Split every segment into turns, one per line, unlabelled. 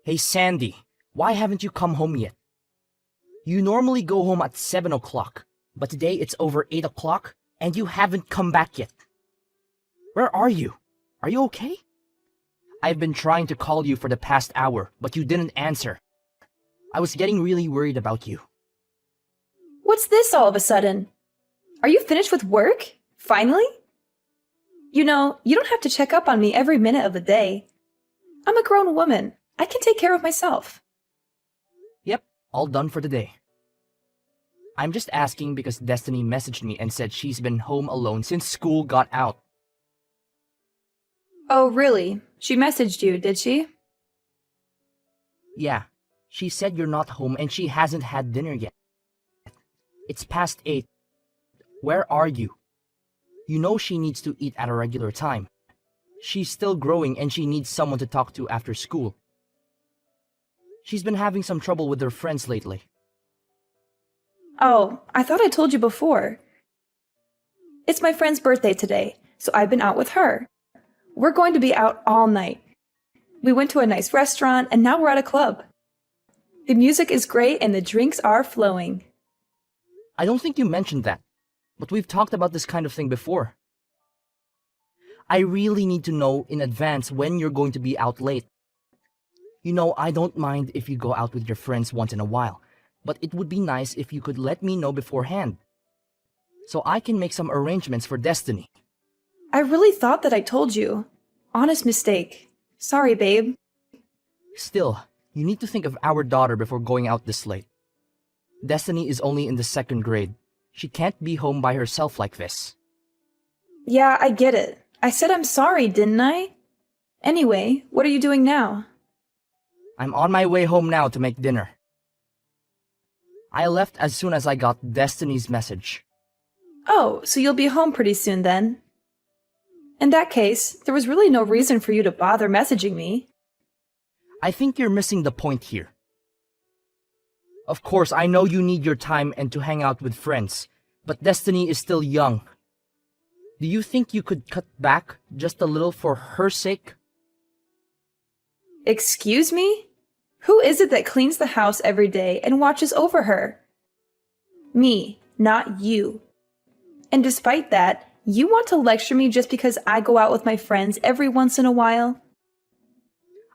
Hey Sandy, why haven't you come home yet? You normally go home at 7 o'clock, but today it's over 8 o'clock and you haven't come back yet. Where are you? Are you okay? I've been trying to call you for the past hour, but you didn't answer. I was getting really worried about you.
What's this all of a sudden? Are you finished with work? Finally? You know, you don't have to check up on me every minute of the day. I'm a grown woman. I can take care of myself.
Yep, all done for the day. I'm just asking because Destiny messaged me and said she's been home alone since school got out.
Oh, really? She messaged you, did she?
Yeah, she said you're not home and she hasn't had dinner yet. It's past 8. Where are you? You know she needs to eat at a regular time. She's still growing and she needs someone to talk to after school. She's been having some trouble with her friends lately.
Oh, I thought I told you before. It's my friend's birthday today, so I've been out with her. We're going to be out all night. We went to a nice restaurant and now we're at a club. The music is great and the drinks are flowing.
I don't think you mentioned that, but we've talked about this kind of thing before. I really need to know in advance when you're going to be out late. You know, I don't mind if you go out with your friends once in a while, but it would be nice if you could let me know beforehand, so I can make some arrangements for Destiny.
I really thought that I told you. Honest mistake. Sorry, babe.
Still, you need to think of our daughter before going out this late. Destiny is only in the 2nd grade. She can't be home by herself like this.
Yeah, I get it. I said I'm sorry, didn't I? Anyway, what are you doing now?
I'm on my way home now to make dinner. I left as soon as I got Destiny's message.
Oh, so you'll be home pretty soon then. In that case, there was really no reason for you to bother messaging me.
I think you're missing the point here. Of course, I know you need your time and to hang out with friends, but Destiny is still young. Do you think you could cut back just a little for her sake?
Excuse me? Who is it that cleans the house every day and watches over her? Me, not you. And despite that, you want to lecture me just because I go out with my friends every once in a while?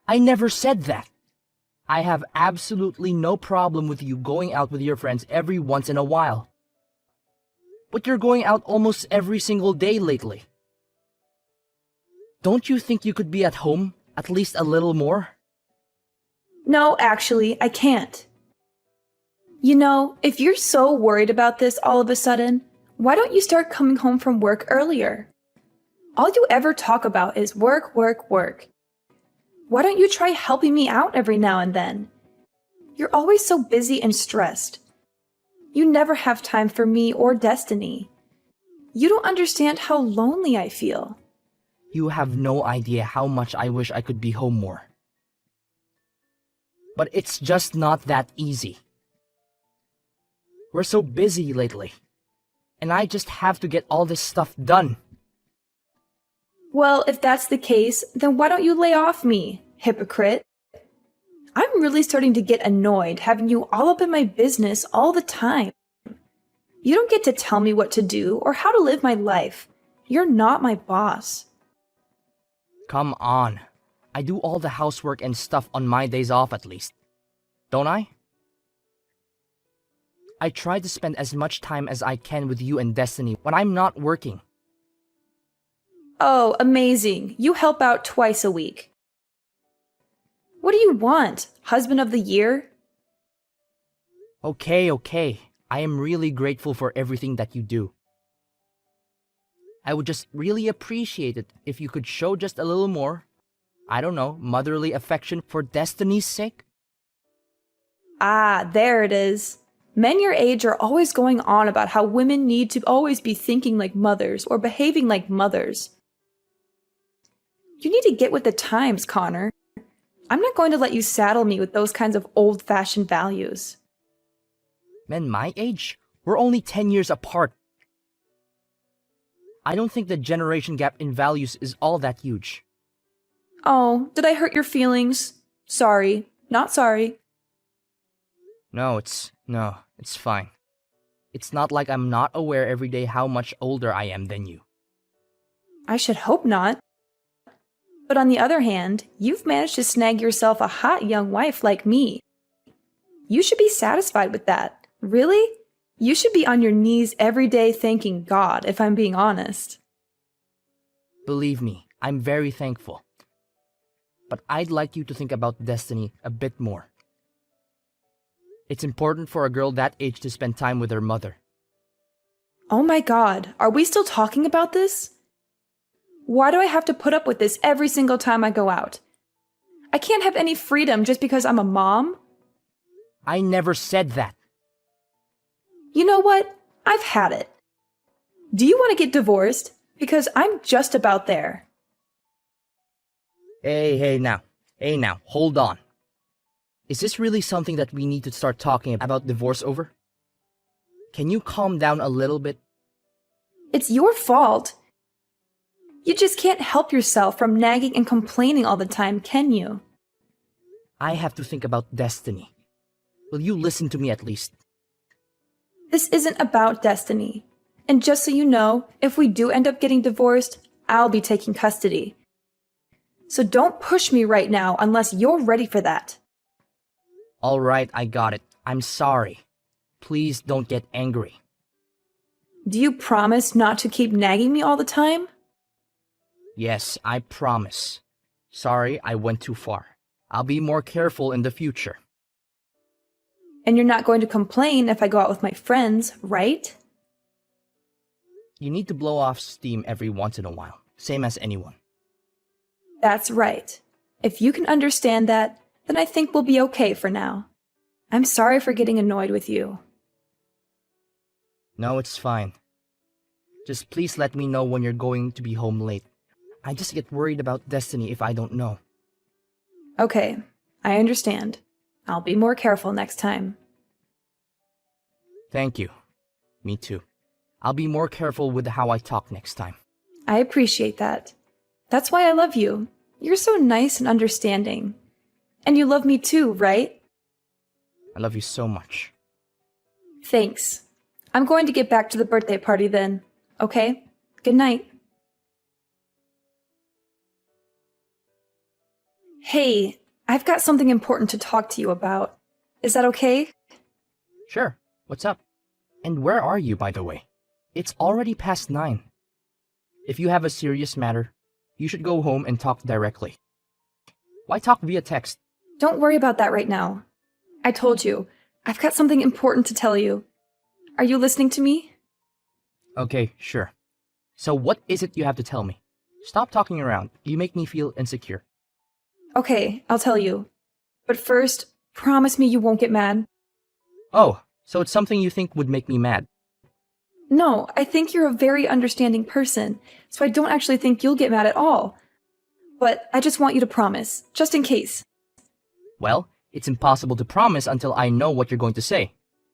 I never said that. I have absolutely no problem with you going out with your friends every once in a while. But you're going out almost every single day lately. Don't you think you could be at home at least a little more?
No, actually, I can't. You know, if you're so worried about this all of a sudden, why don't you start coming home from work earlier? All you ever talk about is work, work, work. Why don't you try helping me out every now and then? You're always so busy and stressed. You never have time for me or Destiny. You don't understand how lonely I feel.
You have no idea how much I wish I could be home more. But it's just not that easy. We're so busy lately, and I just have to get all this stuff done.
Well, if that's the case, then why don't you lay off me, hypocrite? I'm really starting to get annoyed having you all up in my business all the time. You don't get to tell me what to do or how to live my life. You're not my boss.
Come on. I do all the housework and stuff on my days off at least. Don't I? I try to spend as much time as I can with you and Destiny when I'm not working.
Oh, amazing. You help out twice a week. What do you want? Husband of the year?
Okay. I am really grateful for everything that you do. I would just really appreciate it if you could show just a little more, I don't know, motherly affection for Destiny's sake.
Ah, there it is. Men your age are always going on about how women need to always be thinking like mothers or behaving like mothers. You need to get with the times, Connor. I'm not going to let you saddle me with those kinds of old-fashioned values.
Men my age? We're only 10 years apart. I don't think the generation gap in values is all that huge.
Oh, did I hurt your feelings? Sorry, Not sorry.
No, it's fine. It's not like I'm not aware every day how much older I am than you.
I should hope not. But on the other hand, you've managed to snag yourself a hot young wife like me. You should be satisfied with that. Really? You should be on your knees every day thanking God, if I'm being honest.
Believe me, I'm very thankful. But I'd like you to think about Destiny a bit more. It's important for a girl that age to spend time with her mother.
Oh my God, are we still talking about this? Why do I have to put up with this every single time I go out? I can't have any freedom just because I'm a mom?
I never said that.
You know what? I've had it. Do you want to get divorced? Because I'm just about there.
Hey now, hold on. Is this really something that we need to start talking about divorce over? Can you calm down a little bit?
It's your fault. You just can't help yourself from nagging and complaining all the time, can you?
I have to think about Destiny. Will you listen to me at least?
This isn't about Destiny. And just so you know, if we do end up getting divorced, I'll be taking custody. So don't push me right now unless you're ready for that.
All right, I got it. I'm sorry. Please don't get angry.
Do you promise not to keep nagging me all the time?
Yes, I promise. Sorry, I went too far. I'll be more careful in the future.
And you're not going to complain if I go out with my friends, right?
You need to blow off steam every once in a while, same as anyone.
That's right. If you can understand that, then I think we'll be okay for now. I'm sorry for getting annoyed with you.
No, it's fine. Just please let me know when you're going to be home late. I just get worried about Destiny if I don't know.
Okay, I understand. I'll be more careful next time.
Thank you. Me too. I'll be more careful with how I talk next time.
I appreciate that. That's why I love you. You're so nice and understanding. And you love me too, right?
I love you so much.
Thanks. I'm going to get back to the birthday party then. Okay? Good night. Hey, I've got something important to talk to you about. Is that okay?
Sure. What's up? And where are you, by the way? It's already past 9. If you have a serious matter, you should go home and talk directly. Why talk via text?
Don't worry about that right now. I told you, I've got something important to tell you. Are you listening to me?
Okay, sure. So what is it you have to tell me? Stop talking around. You make me feel insecure.
Okay, I'll tell you. But first, promise me you won't get mad.
Oh, so it's something you think would make me mad.
No, I think you're a very understanding person, so I don't actually think you'll get mad at all. But I just want you to promise, just in case.
Well, it's impossible to promise until I know what you're going to say.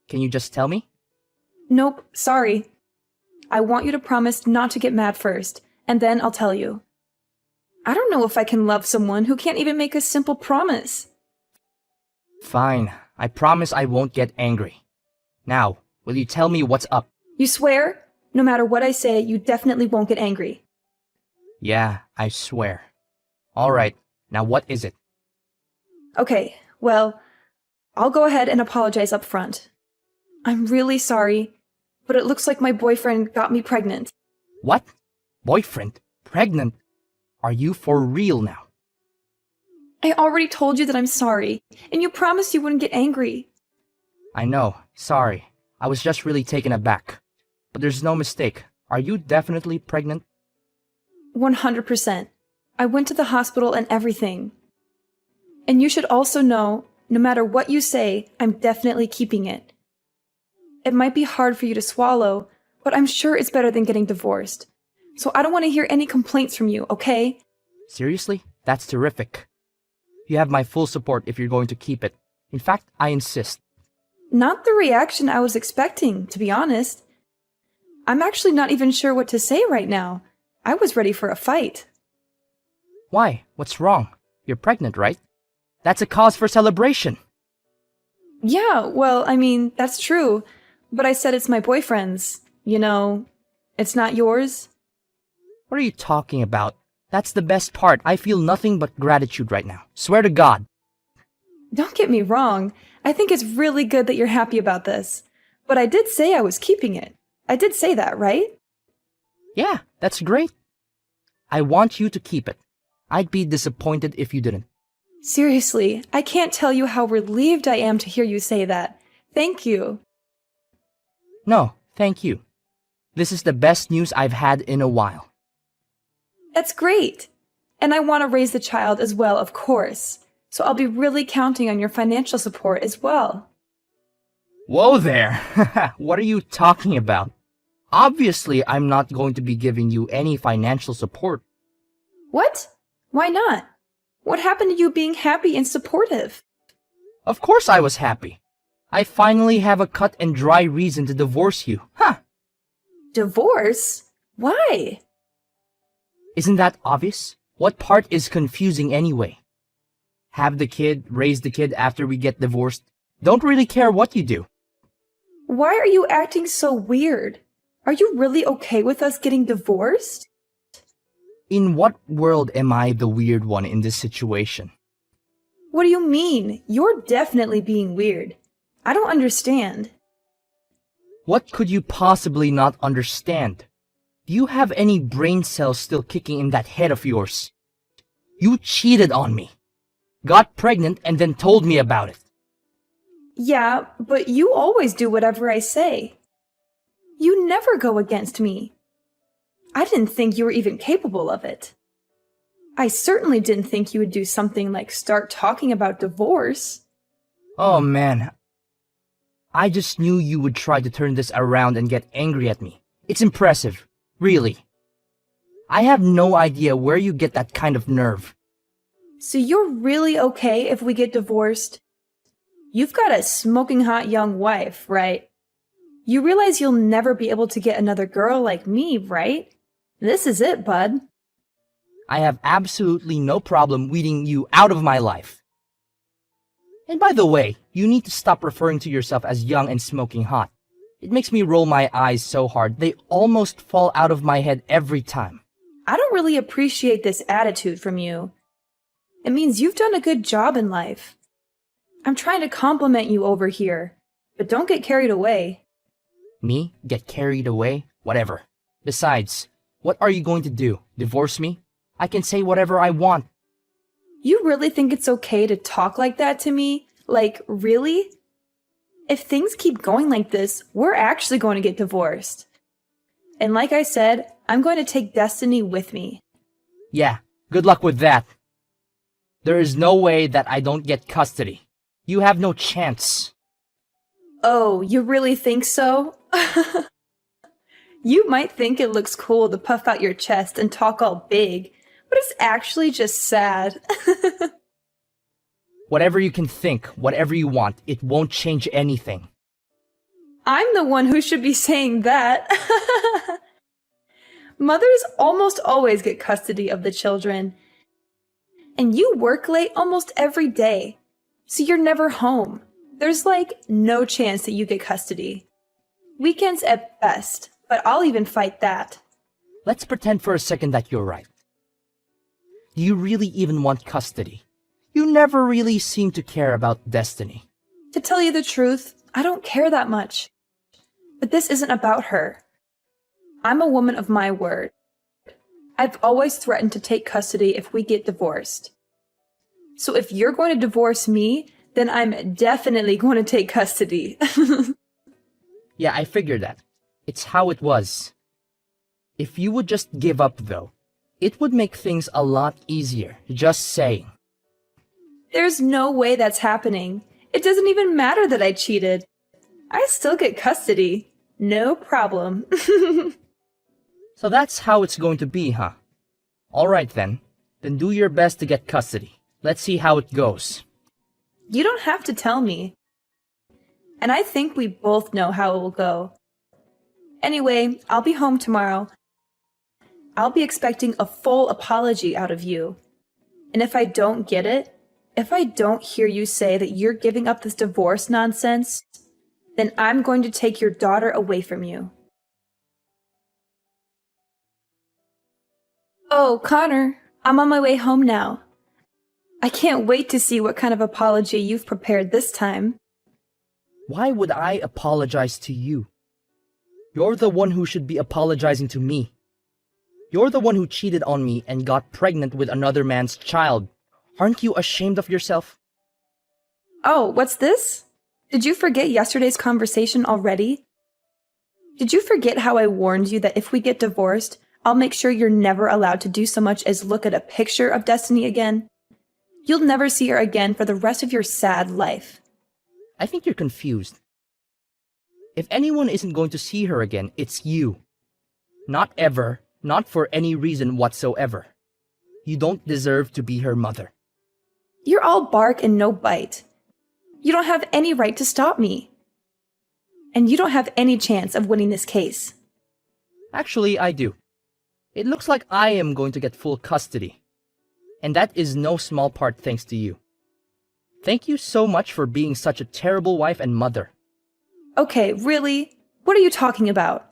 Can you just tell me?
Nope, sorry. I want you to promise not to get mad first, and then I'll tell you. I don't know if I can love someone who can't even make a simple promise.
Fine. I promise I won't get angry. Now, will you tell me what's up?
You swear? No matter what I say, you definitely won't get angry.
Yeah, I swear. All right. Now what is it?
Okay, well, I'll go ahead and apologize up front. I'm really sorry, but it looks like my boyfriend got me pregnant.
What? Boyfriend? Pregnant? Are you for real now?
I already told you that I'm sorry, and you promised you wouldn't get angry.
I know. Sorry. I was just really taken aback. But there's no mistake. Are you definitely pregnant?
100%. I went to the hospital and everything. And you should also know, no matter what you say, I'm definitely keeping it. It might be hard for you to swallow, but I'm sure it's better than getting divorced. So I don't want to hear any complaints from you, okay?
Seriously? That's terrific. You have my full support if you're going to keep it. In fact, I insist.
Not the reaction I was expecting, to be honest. I'm actually not even sure what to say right now. I was ready for a fight.
Why? What's wrong? You're pregnant, right? That's a cause for celebration.
Yeah, well, I mean, that's true. But I said it's my boyfriend's. You know, it's not yours.
What are you talking about? That's the best part. I feel nothing but gratitude right now. Swear to God.
Don't get me wrong. I think it's really good that you're happy about this. But I did say I was keeping it. I did say that, right?
Yeah, that's great. I want you to keep it. I'd be disappointed if you didn't.
Seriously, I can't tell you how relieved I am to hear you say that. Thank you.
No, thank you. This is the best news I've had in a while.
That's great. And I want to raise the child as well, of course. So I'll be really counting on your financial support as well.
Whoa there! What are you talking about? Obviously, I'm not going to be giving you any financial support.
What? Why not? What happened to you being happy and supportive?
Of course I was happy. I finally have a cut and dry reason to divorce you. Huh!
Divorce? Why?
Isn't that obvious? What part is confusing anyway? Have the kid, raise the kid after we get divorced. Don't really care what you do.
Why are you acting so weird? Are you really okay with us getting divorced?
In what world am I the weird one in this situation?
What do you mean? You're definitely being weird. I don't understand.
What could you possibly not understand? Do you have any brain cells still kicking in that head of yours? You cheated on me, got pregnant, and then told me about it.
Yeah, but you always do whatever I say. You never go against me. I didn't think you were even capable of it. I certainly didn't think you would do something like start talking about divorce.
Oh man, I just knew you would try to turn this around and get angry at me. It's impressive, really. I have no idea where you get that kind of nerve.
So you're really okay if we get divorced? You've got a smoking hot young wife, right? You realize you'll never be able to get another girl like me, right? This is it, bud.
I have absolutely no problem weeding you out of my life. And by the way, you need to stop referring to yourself as young and smoking hot. It makes me roll my eyes so hard, they almost fall out of my head every time.
I don't really appreciate this attitude from you. It means you've done a good job in life. I'm trying to compliment you over here, but don't get carried away.
Me? Get carried away? Whatever. Besides, what are you going to do? Divorce me? I can say whatever I want.
You really think it's okay to talk like that to me? Like, really? If things keep going like this, we're actually going to get divorced. And like I said, I'm going to take Destiny with me.
Yeah, good luck with that. There is no way that I don't get custody. You have no chance.
Oh, you really think so? You might think it looks cool to puff out your chest and talk all big, but it's actually just sad.
Whatever you can think, whatever you want, it won't change anything.
I'm the one who should be saying that. Mothers almost always get custody of the children. And you work late almost every day, so you're never home. There's like no chance that you get custody. Weekends at best, but I'll even fight that.
Let's pretend for a second that you're right. Do you really even want custody? You never really seem to care about Destiny.
To tell you the truth, I don't care that much. But this isn't about her. I'm a woman of my word. I've always threatened to take custody if we get divorced. So if you're going to divorce me, then I'm definitely going to take custody.
Yeah, I figured that. It's how it was. If you would just give up, though, it would make things a lot easier, just saying.
There's no way that's happening. It doesn't even matter that I cheated. I still get custody. No problem.
So that's how it's going to be, huh? Alright then. Then do your best to get custody. Let's see how it goes.
You don't have to tell me. And I think we both know how it will go. Anyway, I'll be home tomorrow. I'll be expecting a full apology out of you. And if I don't get it, if I don't hear you say that you're giving up this divorce nonsense, then I'm going to take your daughter away from you. Oh, Connor, I'm on my way home now. I can't wait to see what kind of apology you've prepared this time.
Why would I apologize to you? You're the one who should be apologizing to me. You're the one who cheated on me and got pregnant with another man's child. Aren't you ashamed of yourself?
Oh, what's this? Did you forget yesterday's conversation already? Did you forget how I warned you that if we get divorced, I'll make sure you're never allowed to do so much as look at a picture of Destiny again? You'll never see her again for the rest of your sad life.
I think you're confused. If anyone isn't going to see her again, it's you. Not ever, not for any reason whatsoever. You don't deserve to be her mother.
You're all bark and no bite. You don't have any right to stop me. And you don't have any chance of winning this case.
Actually, I do. It looks like I am going to get full custody. And that is no small part thanks to you. Thank you so much for being such a terrible wife and mother.
Okay, really? What are you talking about?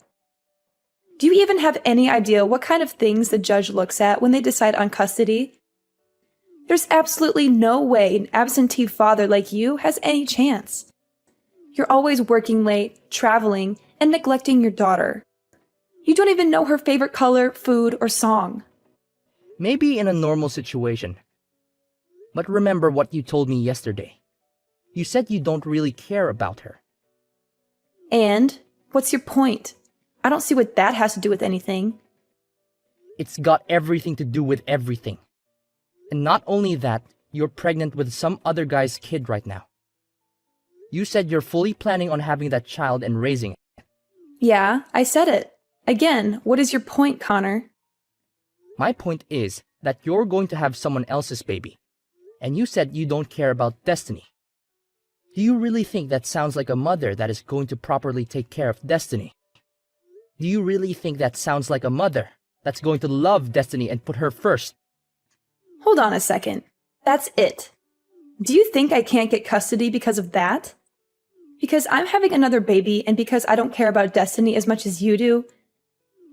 Do you even have any idea what kind of things the judge looks at when they decide on custody? There's absolutely no way an absentee father like you has any chance. You're always working late, traveling, and neglecting your daughter. You don't even know her favorite color, food, or song.
Maybe in a normal situation. But remember what you told me yesterday. You said you don't really care about her.
And? What's your point? I don't see what that has to do with anything.
It's got everything to do with everything. And not only that, you're pregnant with some other guy's kid right now. You said you're fully planning on having that child and raising it.
Yeah, I said it. Again, what is your point, Connor?
My point is that you're going to have someone else's baby. And you said you don't care about Destiny. Do you really think that sounds like a mother that is going to properly take care of Destiny? Do you really think that sounds like a mother that's going to love Destiny and put her first?
Hold on a second. That's it. Do you think I can't get custody because of that? Because I'm having another baby and because I don't care about Destiny as much as you do?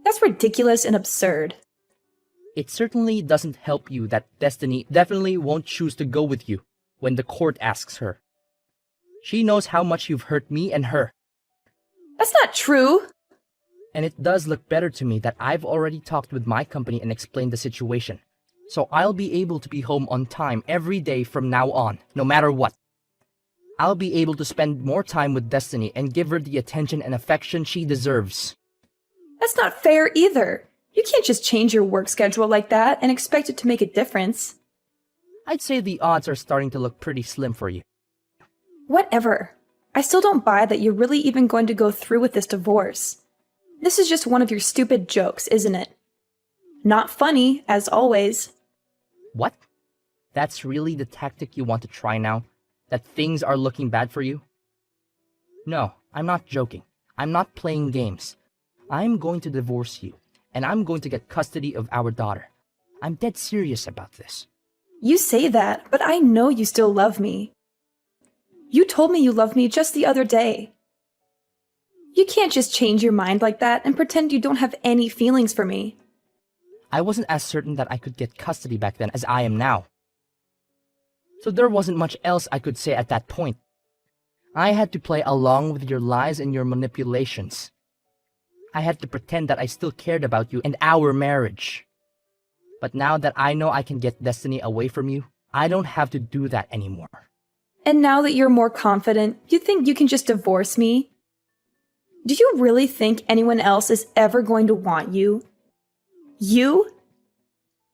That's ridiculous and absurd.
It certainly doesn't help you that Destiny definitely won't choose to go with you when the court asks her. She knows how much you've hurt me and her.
That's not true.
And it does look better to me that I've already talked with my company and explained the situation. So I'll be able to be home on time every day from now on, no matter what. I'll be able to spend more time with Destiny and give her the attention and affection she deserves.
That's not fair either. You can't just change your work schedule like that and expect it to make a difference.
I'd say the odds are starting to look pretty slim for you.
Whatever. I still don't buy that you're really even going to go through with this divorce. This is just one of your stupid jokes, isn't it? Not funny, as always.
What? That's really the tactic you want to try now? That things are looking bad for you? No, I'm not joking. I'm not playing games. I'm going to divorce you, and I'm going to get custody of our daughter. I'm dead serious about this.
You say that, but I know you still love me. You told me you loved me just the other day. You can't just change your mind like that and pretend you don't have any feelings for me.
I wasn't as certain that I could get custody back then as I am now. So there wasn't much else I could say at that point. I had to play along with your lies and your manipulations. I had to pretend that I still cared about you and our marriage. But now that I know I can get Destiny away from you, I don't have to do that anymore.
And now that you're more confident, you think you can just divorce me? Do you really think anyone else is ever going to want you? You?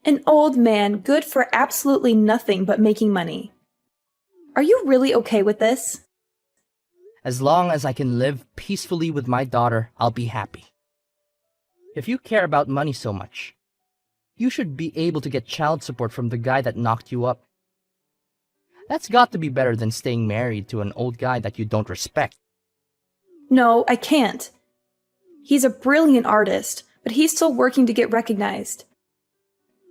An old man good for absolutely nothing but making money. Are you really okay with this?
As long as I can live peacefully with my daughter, I'll be happy. If you care about money so much, you should be able to get child support from the guy that knocked you up. That's got to be better than staying married to an old guy that you don't respect.
No, I can't. He's a brilliant artist, but he's still working to get recognized.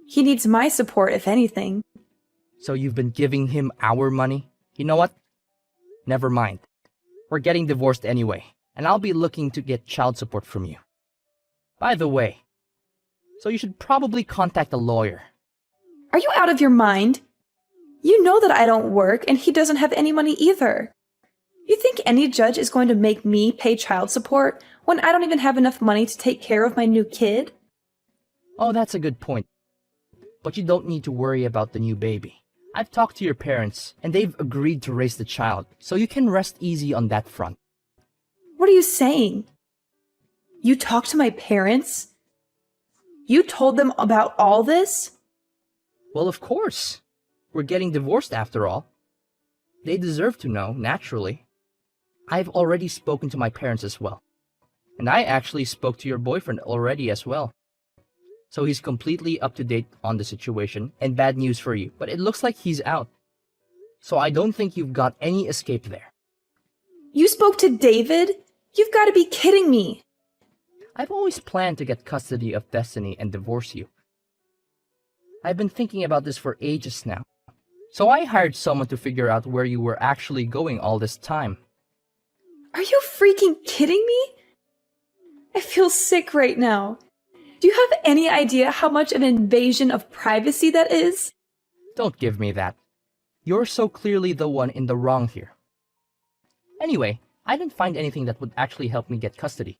He needs my support, if anything.
So you've been giving him our money? You know what? Never mind. We're getting divorced anyway, and I'll be looking to get child support from you. By the way, so you should probably contact a lawyer.
Are you out of your mind? You know that I don't work and he doesn't have any money either. You think any judge is going to make me pay child support when I don't even have enough money to take care of my new kid?
Oh, that's a good point. But you don't need to worry about the new baby. I've talked to your parents, and they've agreed to raise the child, so you can rest easy on that front.
What are you saying? You talked to my parents? You told them about all this?
Well, of course. We're getting divorced after all. They deserve to know, naturally. I've already spoken to my parents as well. And I actually spoke to your boyfriend already as well. So he's completely up to date on the situation, and bad news for you, but it looks like he's out. So I don't think you've got any escape there.
You spoke to David? You've got to be kidding me.
I've always planned to get custody of Destiny and divorce you. I've been thinking about this for ages now. So I hired someone to figure out where you were actually going all this time.
Are you freaking kidding me? I feel sick right now. Do you have any idea how much of an invasion of privacy that is?
Don't give me that. You're so clearly the one in the wrong here. Anyway, I didn't find anything that would actually help me get custody.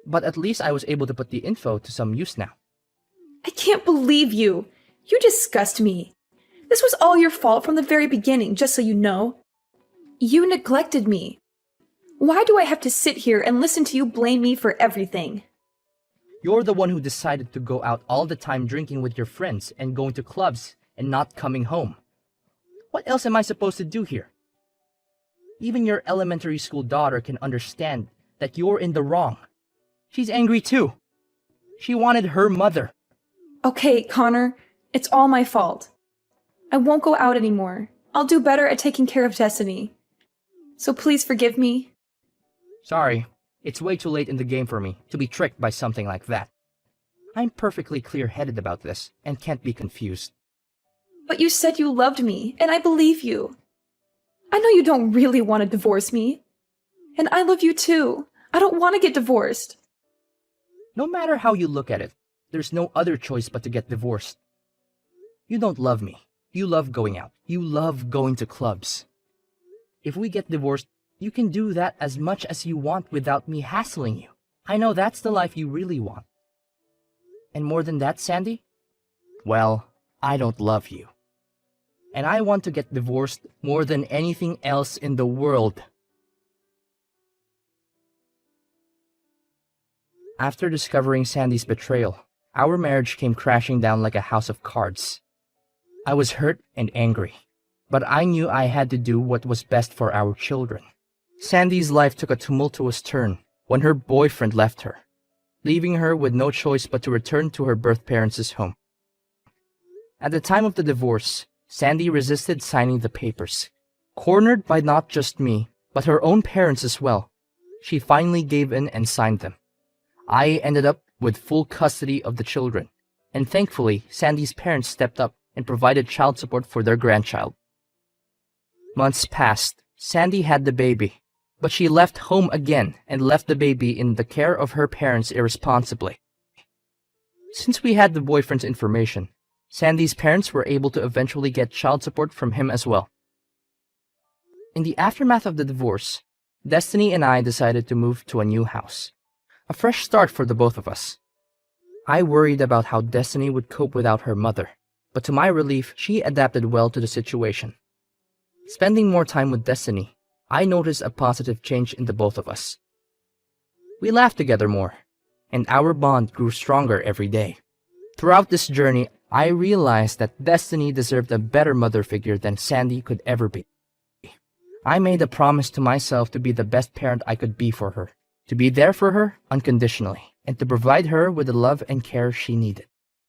But at least I was able to put the info to some use now.
I can't believe you. You disgust me. This was all your fault from the very beginning, just so you know. You neglected me. Why do I have to sit here and listen to you blame me for everything?
You're the one who decided to go out all the time drinking with your friends and going to clubs and not coming home. What else am I supposed to do here? Even your elementary school daughter can understand that you're in the wrong. She's angry too. She wanted her mother.
Okay, Connor, it's all my fault. I won't go out anymore. I'll do better at taking care of Destiny. So please forgive me.
Sorry, it's way too late in the game for me to be tricked by something like that. I'm perfectly clear-headed about this and can't be confused.
But you said you loved me, and I believe you. I know you don't really want to divorce me. And I love you too. I don't want to get divorced.
No matter how you look at it, there's no other choice but to get divorced. You don't love me. You love going out. You love going to clubs. If we get divorced, you can do that as much as you want without me hassling you. I know that's the life you really want. And more than that, Sandy? Well, I don't love you. And I want to get divorced more than anything else in the world. After discovering Sandy's betrayal, our marriage came crashing down like a house of cards. I was hurt and angry, but I knew I had to do what was best for our children. Sandy's life took a tumultuous turn when her boyfriend left her, leaving her with no choice but to return to her birth parents' home. At the time of the divorce, Sandy resisted signing the papers. Cornered by not just me, but her own parents as well, she finally gave in and signed them. I ended up with full custody of the children, and thankfully, Sandy's parents stepped up and provided child support for their grandchild. Months passed. Sandy had the baby, but she left home again and left the baby in the care of her parents irresponsibly. Since we had the boyfriend's information, Sandy's parents were able to eventually get child support from him as well. In the aftermath of the divorce, Destiny and I decided to move to a new house. A fresh start for the both of us. I worried about how Destiny would cope without her mother, but to my relief, she adapted well to the situation. Spending more time with Destiny, I noticed a positive change in the both of us. We laughed together more, and our bond grew stronger every day. Throughout this journey, I realized that Destiny deserved a better mother figure than Sandy could ever be. I made a promise to myself to be the best parent I could be for her, to be there for her unconditionally, and to provide her with the love and care she needed.